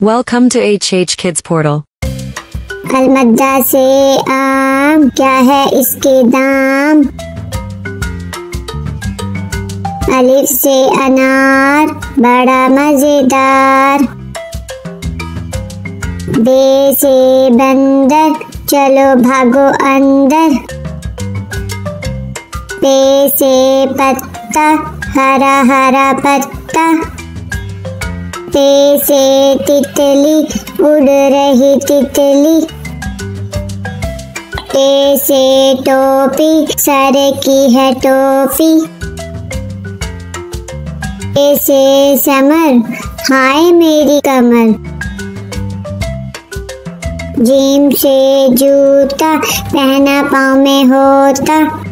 Welcome to HH Kids Portal. अलमद्दा से आम, क्या है इसके दाम। अलिफ से अनार, बड़ा मजेदार। बे से बंदर, चलो भागो अंदर। पे से पत्ता, हरा हरा पत्ता। ते से तितली, उड़ रही तितली। टे से टोपी, सर की है टोपी। टे से समर, हाय मेरी कमर। जीम से जूता, पहना पाँव में होता।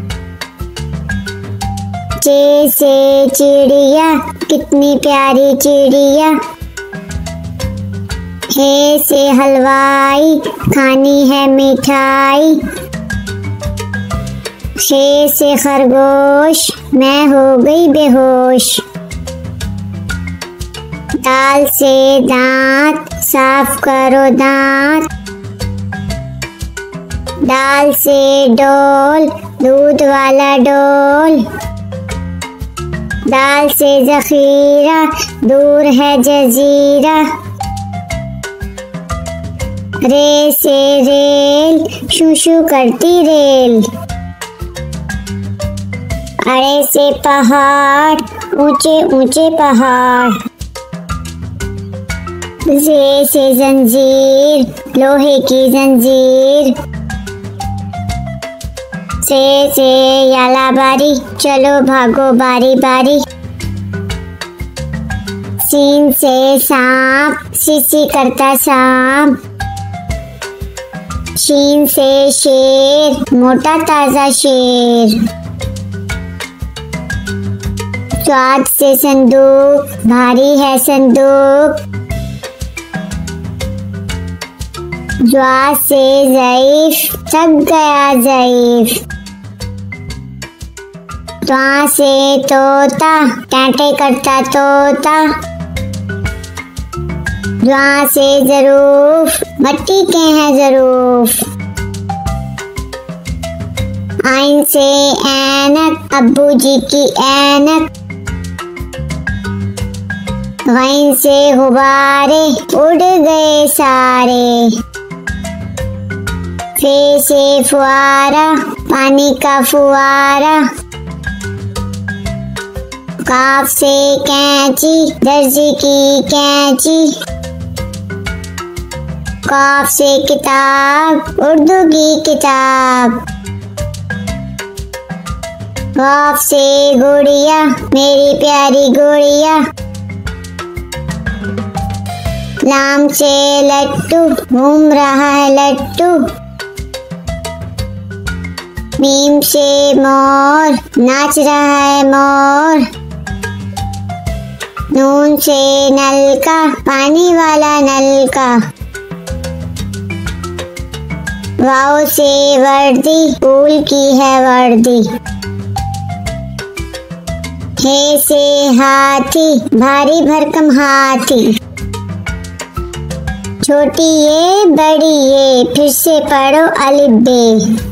चे से चिड़िया, कितनी प्यारी चिड़िया। हे से हलवाई, खानी है मिठाई। खे से खरगोश, मैं हो गई बेहोश। दाल से दांत, साफ करो दांत। दाल से डोल, दूध वाला डोल। दाल से जखीरा, दूर है जजीरा। रे से रेल, शू शू करती रेल। अरे से पहाड़, ऊंचे ऊंचे पहाड़। जे से जंजीर, लोहे की जंजीर। से याला बारी, चलो भागो बारी बारी। सीन से सांप, सीसी करता सांप। शीन से शेर, मोटा ताजा शेर। स्वाद से संदूक, भारी है संदूक। ज्वा से ज़ईफ, थक गया ज़ईफ। त्वा से तोता, टाँटे करता तोता। ज्वा से ज़रूफ, मट्टी के हैं ज़रूफ। आइन से ऐनक, अब्बू जी की ऐनक। गैन से गुब्बारे, उड़ गए सारे। फे से फुआरा, पानी का फुआरा। काफ से कैंची, दर्जी की कैंची। काफ से किताब, उर्दू की किताब। काफ से गुड़िया, मेरी प्यारी गुड़िया। लाम से लट्टू, घूम रहा है लट्टू। मीम से मोर, नाच रहा है मोर। नून से नलका, पानी वाला नलका। वाव से वर्दी, फूल की है वर्दी। हे से हाथी, भारी भरकम हाथी। छोटी ये, बड़ी ये, फिर से पढ़ो अलिफ बे।